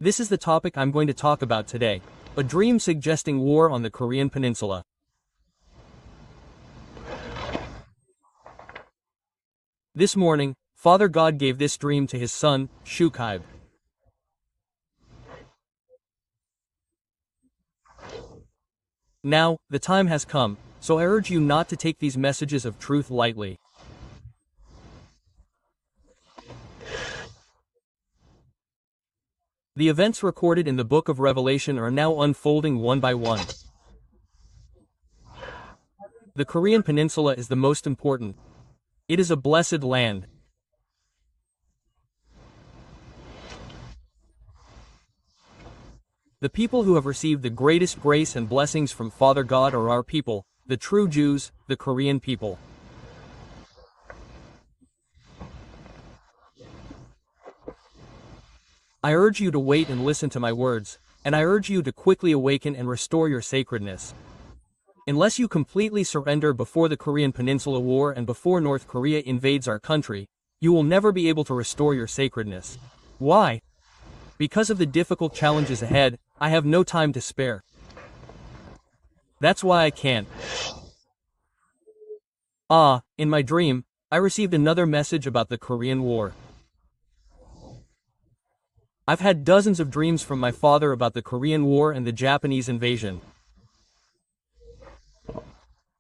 This is the topic I'm going to talk about today. A dream suggesting war on the Korean Peninsula. This morning, Father God gave this dream to his son, Shukhaib. Now, the time has come, so I urge you not to take these messages of truth lightly. The events recorded in the book of Revelation are now unfolding one by one. The Korean Peninsula is the most important. It is a blessed land. The people who have received the greatest grace and blessings from Father God are our people, the true Jews, the Korean people. I urge you to wait and listen to my words, and I urge you to quickly awaken and restore your sacredness. Unless you completely surrender before the Korean Peninsula War and before North Korea invades our country, you will never be able to restore your sacredness. Why? Because of the difficult challenges ahead, I have no time to spare. That's why I can't. In my dream, I received another message about the Korean War. I've had dozens of dreams from my father about the Korean War and the Japanese invasion.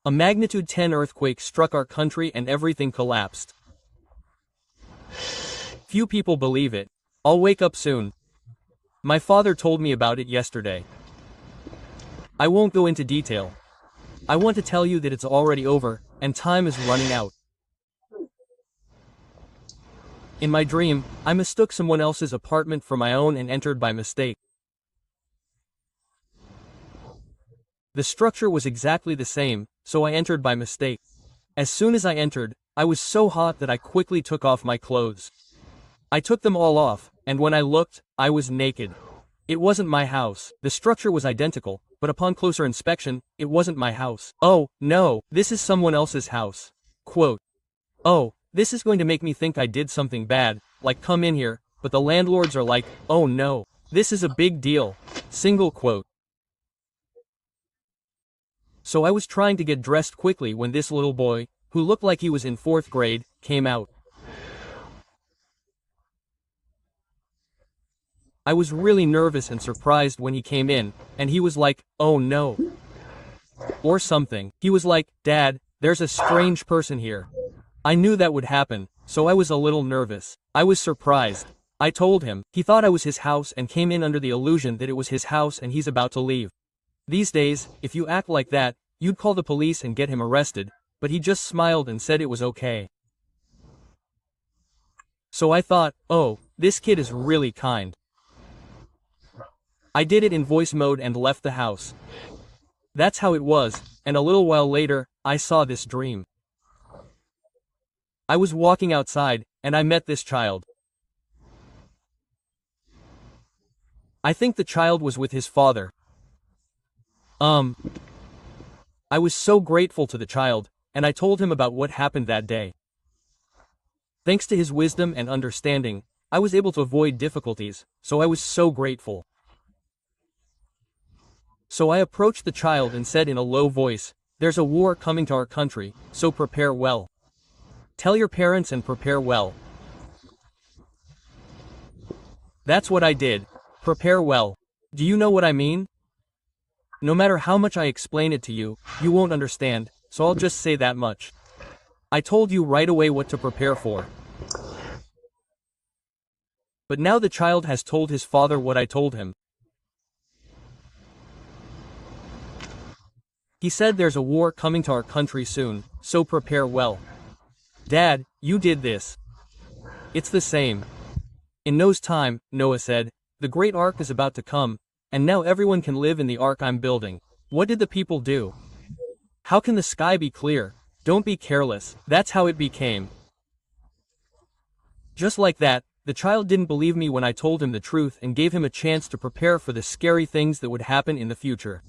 A magnitude 10 earthquake struck our country and everything collapsed. Few people believe it. I'll wake up soon. My father told me about it yesterday. I won't go into detail. I want to tell you that it's already over, and time is running out. In my dream, I mistook someone else's apartment for my own and entered by mistake. The structure was exactly the same, so I entered by mistake. As soon as I entered, I was so hot that I quickly took off my clothes. I took them all off, and when I looked, I was naked. It wasn't my house. The structure was identical, but upon closer inspection, it wasn't my house. Oh, no, this is someone else's house. Quote. Oh, this is going to make me think I did something bad, like come in here, but the landlords are like, oh no, this is a big deal. Single quote. So I was trying to get dressed quickly when this little boy, who looked like he was in 4th grade, came out. I was really nervous and surprised when he came in, and he was like, oh no. Or something. He was like, Dad, there's a strange person here. I knew that would happen, so I was a little nervous. I was surprised. I told him. He thought I was his house and came in under the illusion that it was his house and he's about to leave. These days, if you act like that, you'd call the police and get him arrested, but he just smiled and said it was okay. So I thought, oh, this kid is really kind. I did it in voice mode and left the house. That's how it was, and a little while later, I saw this dream. I was walking outside, and I met this child. I think the child was with his father. I was so grateful to the child, and I told him about what happened that day. Thanks to his wisdom and understanding, I was able to avoid difficulties, so I was so grateful. So I approached the child and said in a low voice, there's a war coming to our country, so prepare well. Tell your parents and prepare well. That's what I did. Prepare well. Do you know what I mean? No matter how much I explain it to you, you won't understand, so I'll just say that much. I told you right away what to prepare for. But now the child has told his father what I told him. He said there's a war coming to our country soon, so prepare well. Dad, you did this. It's the same. In Noah's time, Noah said, the great ark is about to come, and now everyone can live in the ark I'm building. What did the people do? How can the sky be clear? Don't be careless. That's how it became. Just like that, the child didn't believe me when I told him the truth and gave him a chance to prepare for the scary things that would happen in the future.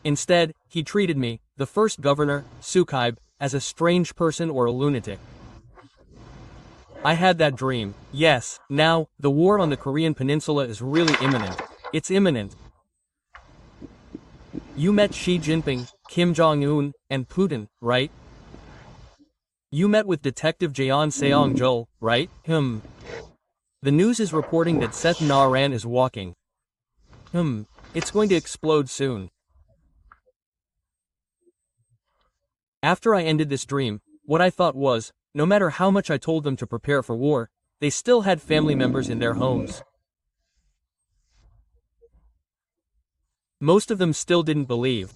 Instead, he treated me, the first governor, Shukhaib, as a strange person or a lunatic. I had that dream. Yes, now, the war on the Korean Peninsula is really imminent. It's imminent. You met Xi Jinping, Kim Jong-un, and Putin, right? You met with Detective Jeon Seong-jul, right? The news is reporting that Seth Na-ran is walking. It's going to explode soon. After I ended this dream, what I thought was, no matter how much I told them to prepare for war, they still had family members in their homes. Most of them still didn't believe.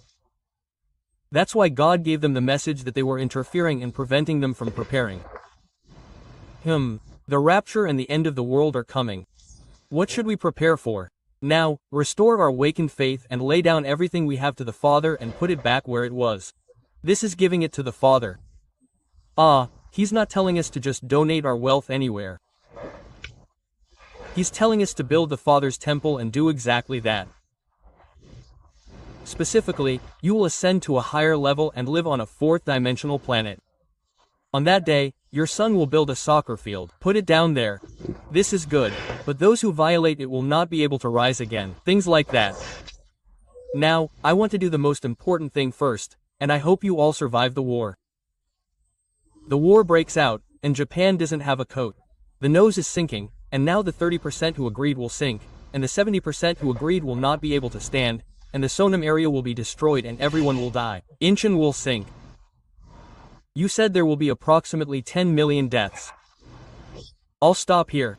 That's why God gave them the message that they were interfering and preventing them from preparing. The rapture and the end of the world are coming. What should we prepare for? Now, restore our awakened faith and lay down everything we have to the Father and put it back where it was. This is giving it to the Father. He's not telling us to just donate our wealth anywhere. He's telling us to build the Father's temple and do exactly that. Specifically, you will ascend to a higher level and live on a fourth-dimensional planet. On that day, your son will build a soccer field. Put it down there. This is good, but those who violate it will not be able to rise again. Things like that. Now, I want to do the most important thing first, and I hope you all survive the war. The war breaks out, and Japan doesn't have a coat. The nose is sinking, and now the 30% who agreed will sink, and the 70% who agreed will not be able to stand, and the Sonam area will be destroyed and everyone will die. Incheon will sink. You said there will be approximately 10 million deaths. I'll stop here.